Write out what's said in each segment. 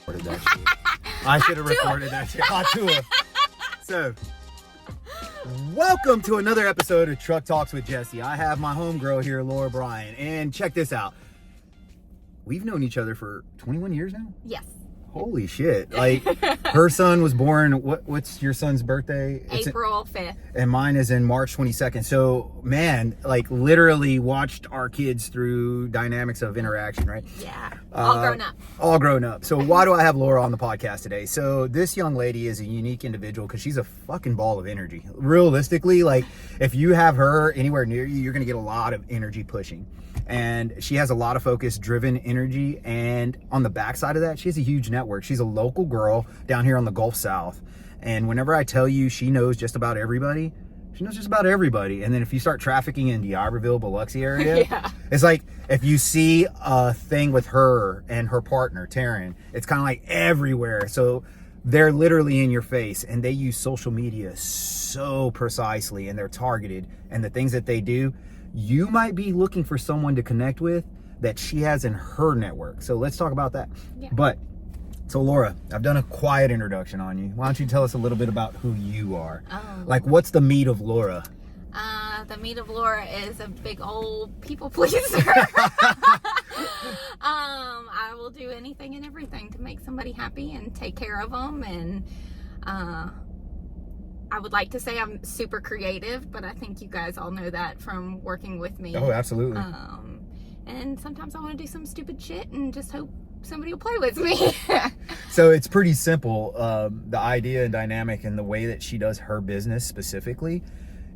Recorded that shit. I should have recorded that shit. So, welcome to another episode of Truck Talks with Jesse. I have my homegirl here, Laura Bryan, and check this out. We've known each other for 21 years now? Yes. Holy shit. Like, her son was born, what's your son's birthday? April 5th. And mine is in March 22nd. So, man, like, literally watched our kids through dynamics of interaction, right? Yeah. All grown up. All grown up. So why do I have Laura on the podcast today? So this young lady is a unique individual because she's a fucking ball of energy. Realistically, like, if you have her anywhere near you, you're going to get a lot of energy pushing. And she has a lot of focus, driven energy. And on the backside of that, she has a huge network. She's a local girl down here on the Gulf South. And whenever I tell you she knows just about everybody, she knows just about everybody. And then if you start trafficking in the Iberville, Biloxi area, Yeah. It's like if you see a thing with her and her partner, Taryn, it's kind of like everywhere. So they're literally in your face, and they use social media so precisely, and they're targeted. And the things that they do, you might be looking for someone to connect with that she has in her network. So let's talk about that. Yeah. But so Laura, I've done a quiet introduction on you. Why don't you tell us a little bit about who you are? Like, what's the meat of Laura? The meat of Laura is a big old people pleaser. I will do anything and everything to make somebody happy and take care of them. And I would like to say I'm super creative, but I think you guys all know that from working with me. Oh, absolutely. And sometimes I want to do some stupid shit and just hope somebody will play with me. So it's pretty simple. The idea and dynamic and the way that she does her business specifically,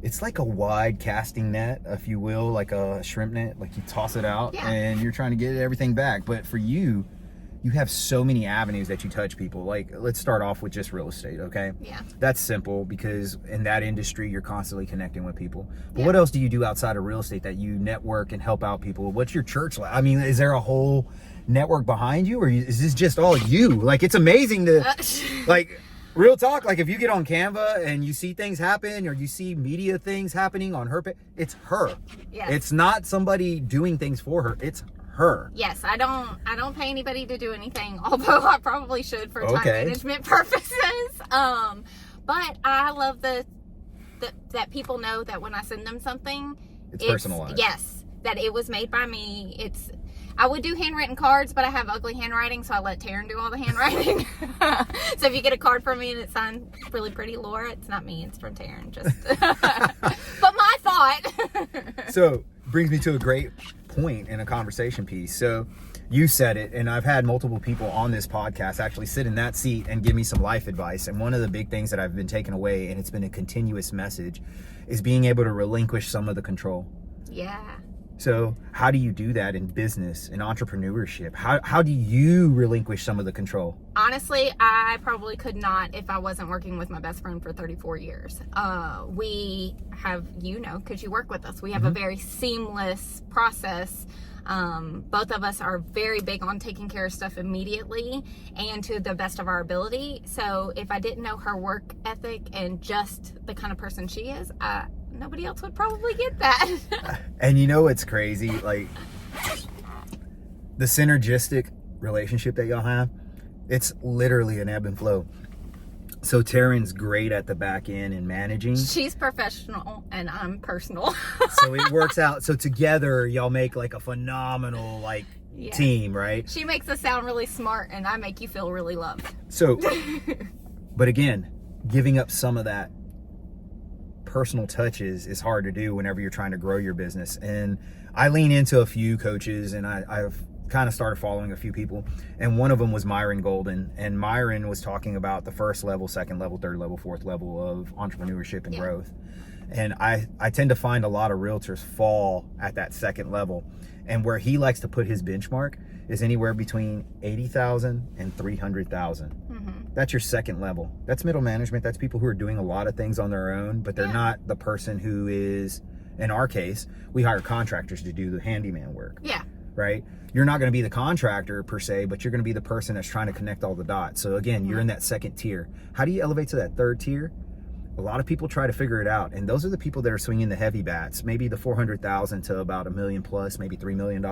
it's like a wide casting net, if you will, like a shrimp net. Like, you toss it out and you're trying to get everything back. But for you, you have so many avenues that you touch people. Like, let's start off with just real estate, okay? Yeah. That's simple because in that industry, you're constantly connecting with people. But what else do you do outside of real estate that you network and help out people? What's your church like? I mean, is there a whole network behind you, or is this just all you? Like, it's amazing to, like, real talk, like, if you get on Canva and you see things happen, or you see media things happening on her, it's her. Yes. It's not somebody doing things for her. It's her. Yes, I don't pay anybody to do anything, although I probably should for time management purposes. But I love that people know that when I send them something, it's personalized. Yes, that it was made by me. I would do handwritten cards, but I have ugly handwriting, so I let Taryn do all the handwriting. So if you get a card from me and it's signed really pretty Laura, it's not me, it's from Taryn. Just but my thought. So brings me to a great point in a conversation piece. So you said it, and I've had multiple people on this podcast actually sit in that seat and give me some life advice. And one of the big things that I've been taking away, and it's been a continuous message, is being able to relinquish some of the control. Yeah. So how do you do that in business and entrepreneurship? How do you relinquish some of the control? Honestly, I probably could not if I wasn't working with my best friend for 34 years. We have, because you work with us, we have a very seamless process. Both of us are very big on taking care of stuff immediately and to the best of our ability. So if I didn't know her work ethic and just the kind of person she is, nobody else would probably get that. And you know what's crazy? Like, the synergistic relationship that y'all have, it's literally an ebb and flow. So Taryn's great at the back end and managing. She's professional and I'm personal. So it works out. So together y'all make like a phenomenal team, right? She makes us sound really smart and I make you feel really loved. So, but again, giving up some of that personal touches is hard to do whenever you're trying to grow your business. And I lean into a few coaches, and I've kind of started following a few people, and one of them was Myron Golden. And Myron was talking about the first level, second level, third level, fourth level of entrepreneurship and growth. And I tend to find a lot of realtors fall at that second level, and where he likes to put his benchmark is anywhere between 80,000 and 300,000. That's your second level. That's middle management. That's people who are doing a lot of things on their own, but they're not the person who is, in our case, we hire contractors to do the handyman work. Yeah. Right? You're not going to be the contractor per se, but you're going to be the person that's trying to connect all the dots. So again, you're in that second tier. How do you elevate to that third tier? A lot of people try to figure it out, and those are the people that are swinging the heavy bats, maybe the 400,000 to about $1 million plus, maybe $3 million.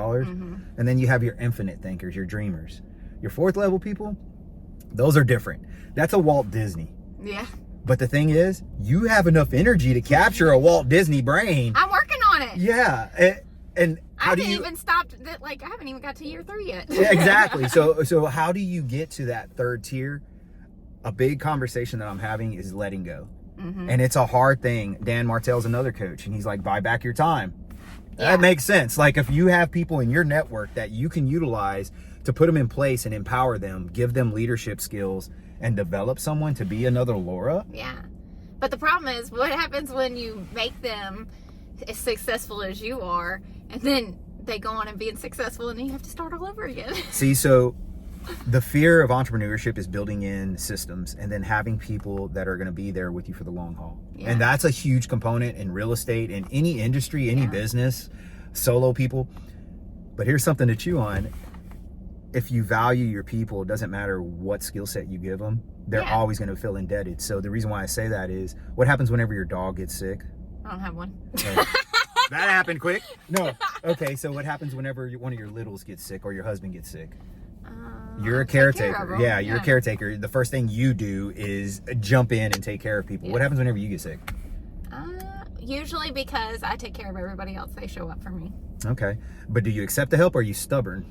And then you have your infinite thinkers, your dreamers. Your fourth level people, Those are different. That's a Walt Disney. Yeah. But the thing is, you have enough energy to capture a Walt Disney brain. I'm working on it. Yeah. And I haven't even stopped, I haven't even got to year 3 yet. Yeah, exactly. So how do you get to that third tier? A big conversation that I'm having is letting go. Mm-hmm. And it's a hard thing. Dan Martell's another coach, and he's like, buy back your time. Yeah. That makes sense. Like, if you have people in your network that you can utilize to put them in place and empower them, give them leadership skills, and develop someone to be another Laura. Yeah. But the problem is, what happens when you make them as successful as you are, and then they go on and being successful, and then you have to start all over again? See, so the fear of entrepreneurship is building in systems and then having people that are going to be there with you for the long haul. Yeah. And that's a huge component in real estate, in any industry, any business, solo people. But here's something to chew on. If you value your people, it doesn't matter what skill set you give them, they're always going to feel indebted. So the reason why I say that is, what happens whenever your dog gets sick? I don't have one. That happened quick. No. Okay, so what happens whenever one of your littles gets sick or your husband gets sick? You're a caretaker. Yeah, you're a caretaker. The first thing you do is jump in and take care of people. What happens whenever you get sick? Usually because I take care of everybody else, they show up for me. Okay. But do you accept the help or are you stubborn?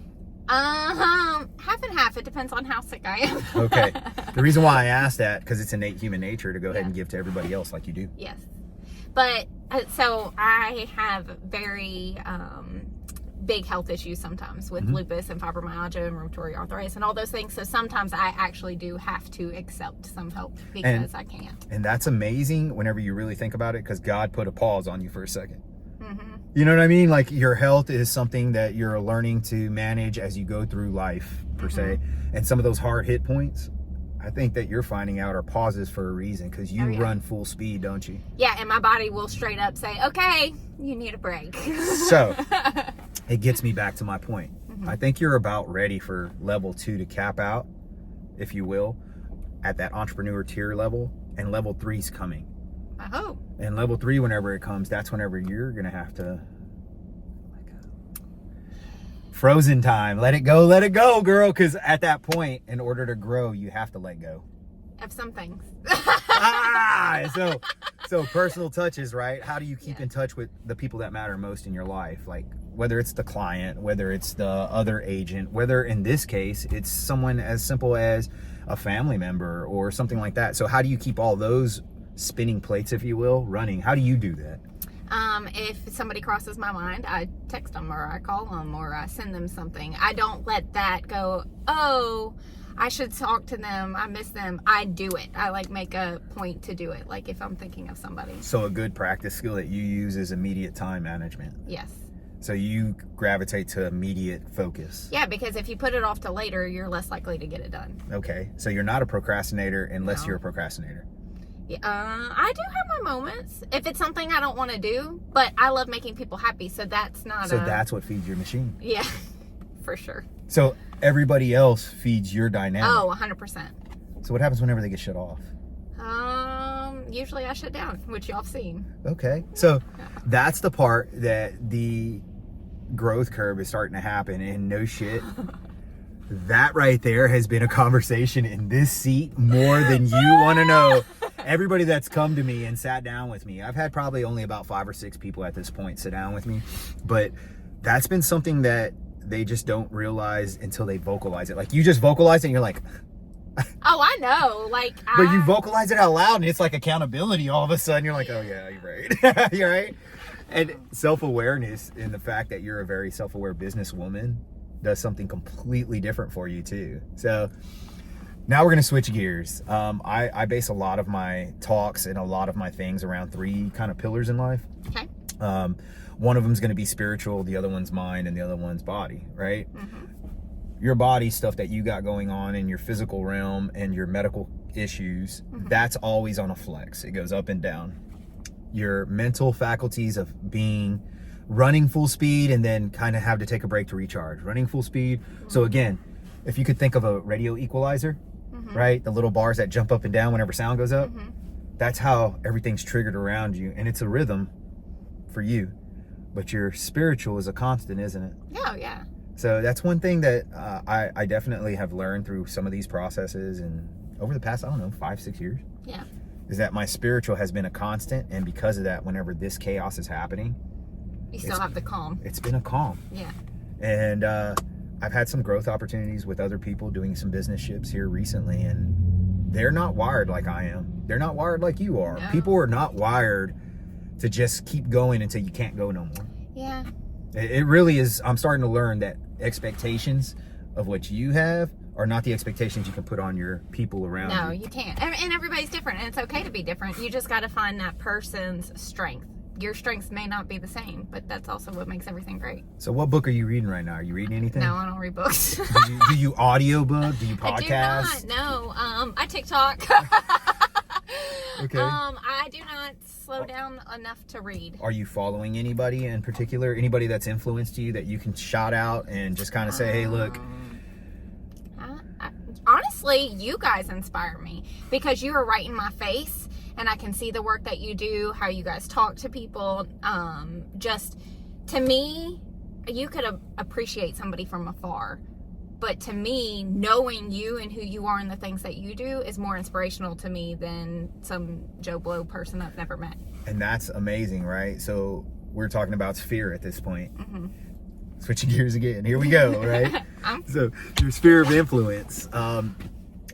Half and half. It depends on how sick I am. Okay. The reason why I asked that, because it's innate human nature to go ahead and give to everybody else like you do. Yes. But, so I have very, big health issues sometimes with lupus and fibromyalgia and rheumatoid arthritis and all those things. So sometimes I actually do have to accept some help because I can't. And that's amazing whenever you really think about it, because God put a pause on you for a second. You know what I mean? Like, your health is something that you're learning to manage as you go through life, per se. And some of those hard hit points, I think that you're finding out are pauses for a reason, because you run full speed, don't you? Yeah, and my body will straight up say, okay, you need a break. So it gets me back to my point. I think you're about ready for level 2 to cap out, if you will, at that entrepreneur tier level, and level 3's coming. I hope. And level 3, whenever it comes, that's whenever you're gonna have to, frozen time, let it go, girl. Because at that point, in order to grow, you have to let go of some things. So personal touches, right? How do you keep in touch with the people that matter most in your life? Like, whether it's the client, whether it's the other agent, whether in this case it's someone as simple as a family member or something like that. So how do you keep all those spinning plates, if you will, running? How do you do that? If somebody crosses my mind, I text them or I call them or I send them something. I don't let that go, oh, I should talk to them, I miss them. I do it. I make a point to do it, like if I'm thinking of somebody. So a good practice skill that you use is immediate time management. Yes. So you gravitate to immediate focus. Yeah, because if you put it off to later, you're less likely to get it done. Okay, so you're not a procrastinator unless you're a procrastinator. Yeah, I do have my moments if it's something I don't want to do, but I love making people happy, so that's not. So that's what feeds your machine. Yeah, for sure. So everybody else feeds your dynamic. Oh, 100%. So what happens whenever they get shut off? Usually I shut down, which y'all have seen. Okay, so that's the part that the growth curve is starting to happen, and no shit. That right there has been a conversation in this seat more than you want to know. Everybody that's come to me and sat down with me, I've had probably only about 5 or 6 people at this point sit down with me, but that's been something that they just don't realize until they vocalize it. Like, you just vocalize it and you're like, oh, I know. But you vocalize it out loud and it's like accountability all of a sudden. You're like, oh yeah, you're right. You're right. And self-awareness in the fact that you're a very self-aware businesswoman does something completely different for you too. So now we're going to switch gears. I base a lot of my talks and a lot of my things around 3 kind of pillars in life. Okay. One of them is going to be spiritual, the other one's mind, and the other one's body, right? Your body stuff that you got going on in your physical realm and your medical issues, that's always on a flex. It goes up and down. Your mental faculties of running full speed and then kind of have to take a break to recharge, running full speed. So again, if you could think of a radio equalizer, right? The little bars that jump up and down whenever sound goes up, that's how everything's triggered around you. And it's a rhythm for you, but your spiritual is a constant, isn't it? Oh, yeah. So that's one thing that I definitely have learned through some of these processes and over the past, I don't know, 5-6 years. Yeah. Is that my spiritual has been a constant, and because of that, whenever this chaos is happening, You still have the calm. it's been a calm. Yeah. And I've had some growth opportunities with other people doing some business ships here recently, and they're not wired like I am. They're not wired like you are. No. People are not wired to just keep going until you can't go no more. Yeah. It really is. I'm starting to learn that expectations of what you have are not the expectations you can put on your people around No, you. you can't. And everybody's different, and it's okay to be different. You just got to find that person's strength. Your strengths may not be the same, but that's also what makes everything great. So what book are you reading right now? Are you reading anything? No, I don't read books. Do you audiobook? Do you podcast? I do not. No. I TikTok. Okay. I do not slow down enough to read. Are you following anybody in particular? Anybody that's influenced you that you can shout out and just kind of say, hey, look. Honestly, you guys inspire me because you are right in my face, and I can see the work that you do, how you guys talk to people. Just to me, you could appreciate somebody from afar, but to me, knowing you and who you are and the things that you do is more inspirational to me than some Joe Blow person I've never met. And that's amazing, right? So we're talking about sphere at this point. Mm-hmm. Switching gears again. Here we go, right? So your sphere of influence.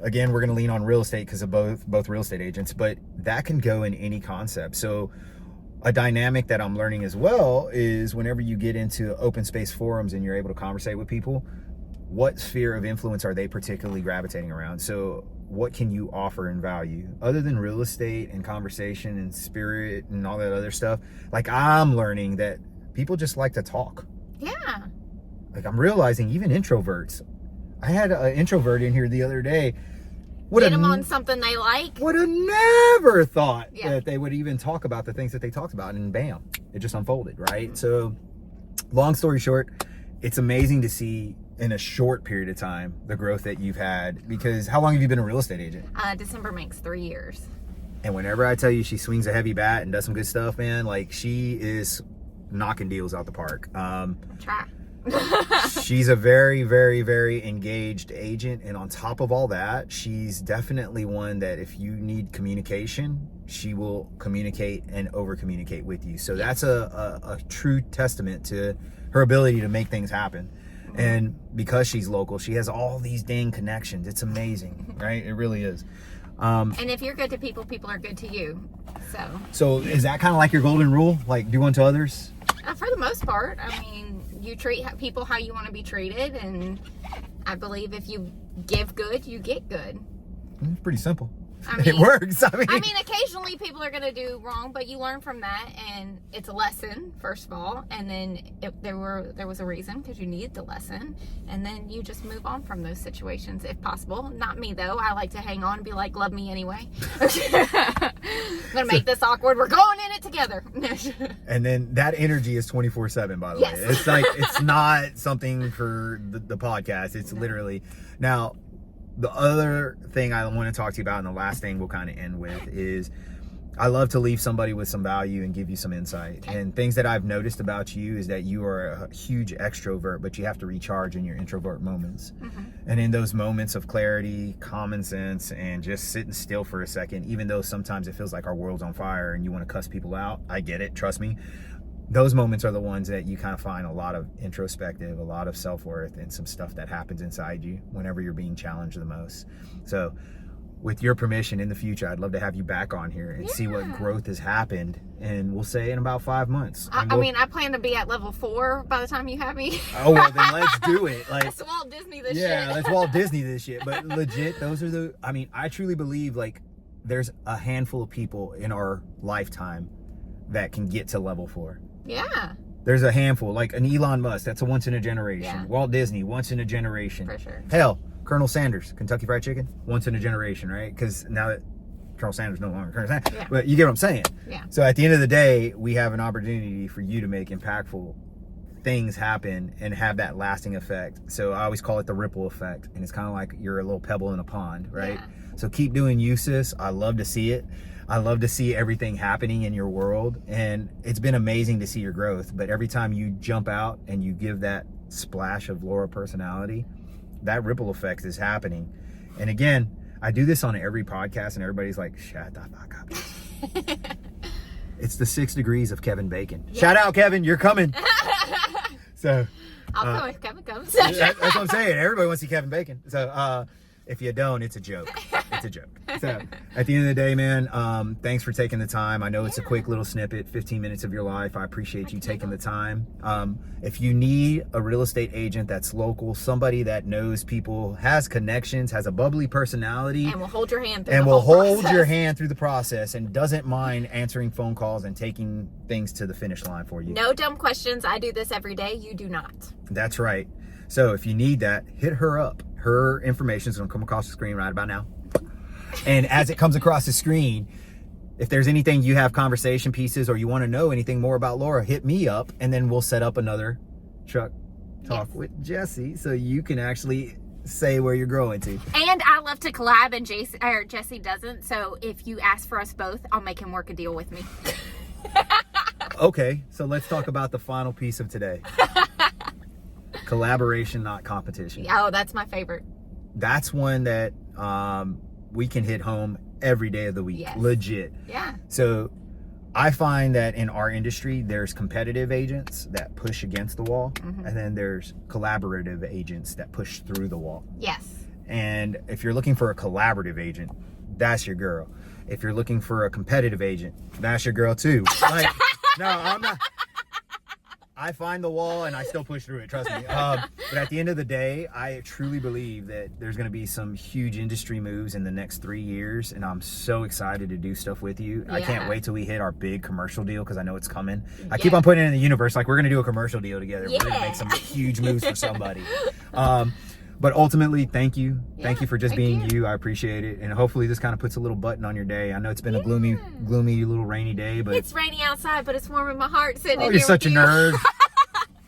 Again, we're going to lean on real estate because of both real estate agents, but that can go in any concept. So a dynamic that I'm learning as well is whenever you get into open space forums and you're able to conversate with people, what sphere of influence are they particularly gravitating around? So what can you offer in value other than real estate and conversation and spirit and all that other stuff? Like, I'm learning that people just like to talk. Yeah. Like, I'm realizing even introverts. I had an introvert in here the other day. Get them on something they like. Would have never thought Yeah. that they would even talk about the things that they talked about, and bam, it just unfolded, right? So, long story short, it's amazing to see in a short period of time the growth that you've had. Because how long have you been a real estate agent? December makes 3 years. And whenever I tell you she swings a heavy bat and does some good stuff, man, like, she is knocking deals out the park. Try. She's a very, very, very engaged agent, and on top of all that, she's definitely one that if you need communication, she will communicate and over communicate with you. So that's a true testament to her ability to make things happen. And because she's local, she has all these dang connections. It's amazing, right? It really is. And if you're good to people, people are good to you. So is that kind of like your golden rule? Like, do unto others? For the most part, I mean, you treat people how you want to be treated, and I believe if you give good, you get good. It's pretty simple. I mean, it works. I mean, occasionally people are going to do wrong, but you learn from that, and it's a lesson, first of all, and then there was a reason because you needed the lesson, and then you just move on from those situations if possible. Not me, though. I like to hang on and be like, love me anyway. I'm going to make this awkward. We're going in it together. And then that energy is 24/7, by the Yes. way. It's like, it's not something for the podcast. It's literally. Now, the other thing I want to talk to you about, and the last thing we'll kind of end with, is I love to leave somebody with some value and give you some insight. Okay. And things that I've noticed about you is that you are a huge extrovert, but you have to recharge in your introvert moments. Mm-hmm. And in those moments of clarity, common sense, and just sitting still for a second, even though sometimes it feels like our world's on fire and you want to cuss people out, I get it, trust me. Those moments are the ones that you kind of find a lot of introspective, a lot of self-worth, and some stuff that happens inside you whenever you're being challenged the most. So with your permission, in the future, I'd love to have you back on here and see what growth has happened. And we'll say in about 5 months. I plan to be at level 4 by the time you have me. Oh, well, then let's do it. Like, Let's Walt Disney this shit. yeah, let's Walt Disney this shit. But legit, those are I truly believe, like, there's a handful of people in our lifetime that can get to level 4. Yeah. There's a handful, like an Elon Musk, that's a once in a generation. Yeah. Walt Disney, once in a generation. For sure. Hell, Colonel Sanders, Kentucky Fried Chicken, once in a generation, right? Because now that Colonel Sanders no longer Colonel Sanders, Yeah. but you get what I'm saying. Yeah. So at the end of the day, we have an opportunity for you to make impactful things happen and have that lasting effect. So I always call it the ripple effect, and it's kind of like you're a little pebble in a pond, right? Yeah. So keep doing you, sis. I love to see it. I love to see everything happening in your world, and it's been amazing to see your growth. But every time you jump out and you give that splash of Laura personality, that ripple effect is happening. And again, I do this on every podcast and everybody's like, shut the fuck up. It's the 6 degrees of Kevin Bacon. Yeah. Shout out, Kevin, you're coming. So I'll go if Kevin comes. That's what I'm saying. Everybody wants to see Kevin Bacon. So if you don't, it's a joke. It's a joke. So at the end of the day, man, thanks for taking the time. I know it's a quick little snippet, 15 minutes of your life. I appreciate you taking the time. If you need a real estate agent that's local, somebody that knows people, has connections, has a bubbly personality, and will hold your hand through the process, and doesn't mind answering phone calls and taking things to the finish line for you. No dumb questions. I do this every day. You do not. That's right. So if you need that, hit her up. Her information is going to come across the screen right about now. And as it comes across the screen, if there's anything you have conversation pieces or you want to know anything more about Laura, hit me up, and then we'll set up another truck talk with Jesse so you can actually say where you're growing to. And I love to collab, and Jesse doesn't. So if you ask for us both, I'll make him work a deal with me. Okay, so let's talk about the final piece of today. Collaboration, not competition. Oh, that's my favorite. That's one that we can hit home every day of the week. Yes. Legit. Yeah. So I find that in our industry, there's competitive agents that push against the wall, and then there's collaborative agents that push through the wall. Yes. And if you're looking for a collaborative agent, that's your girl. If you're looking for a competitive agent, that's your girl too. Like, no, I'm not. I find the wall and I still push through it, trust me. But at the end of the day, I truly believe that there's going to be some huge industry moves in the next 3 years, and I'm so excited to do stuff with you. Yeah. I can't wait till we hit our big commercial deal, because I know it's coming. I keep on putting it in the universe, like we're going to do a commercial deal together. Yeah. We're going to make some huge moves for somebody. But ultimately, thank you. Thank you for just being you. I appreciate it. And hopefully this kind of puts a little button on your day. I know it's been a gloomy little rainy day, but it's rainy outside, but it's warm in my heart sitting in you're here such with a nerd.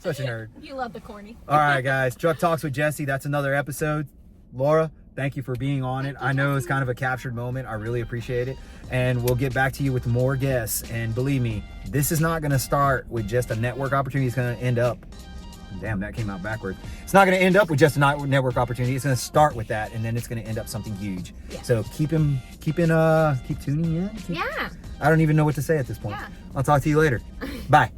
Such a nerd. You love the corny. All right, guys. Truck Talks with Jesse. That's another episode. Laura, thank you for being on it. I know it's kind of a captured moment. I really appreciate it. And we'll get back to you with more guests. And believe me, this is not going to start with just a network opportunity. It's going to end up... Damn, that came out backwards. It's not going to end up with just a network opportunity. It's going to start with that, and then it's going to end up something huge. Yeah. So keep tuning in. Yeah. I don't even know what to say at this point. Yeah. I'll talk to you later. Bye.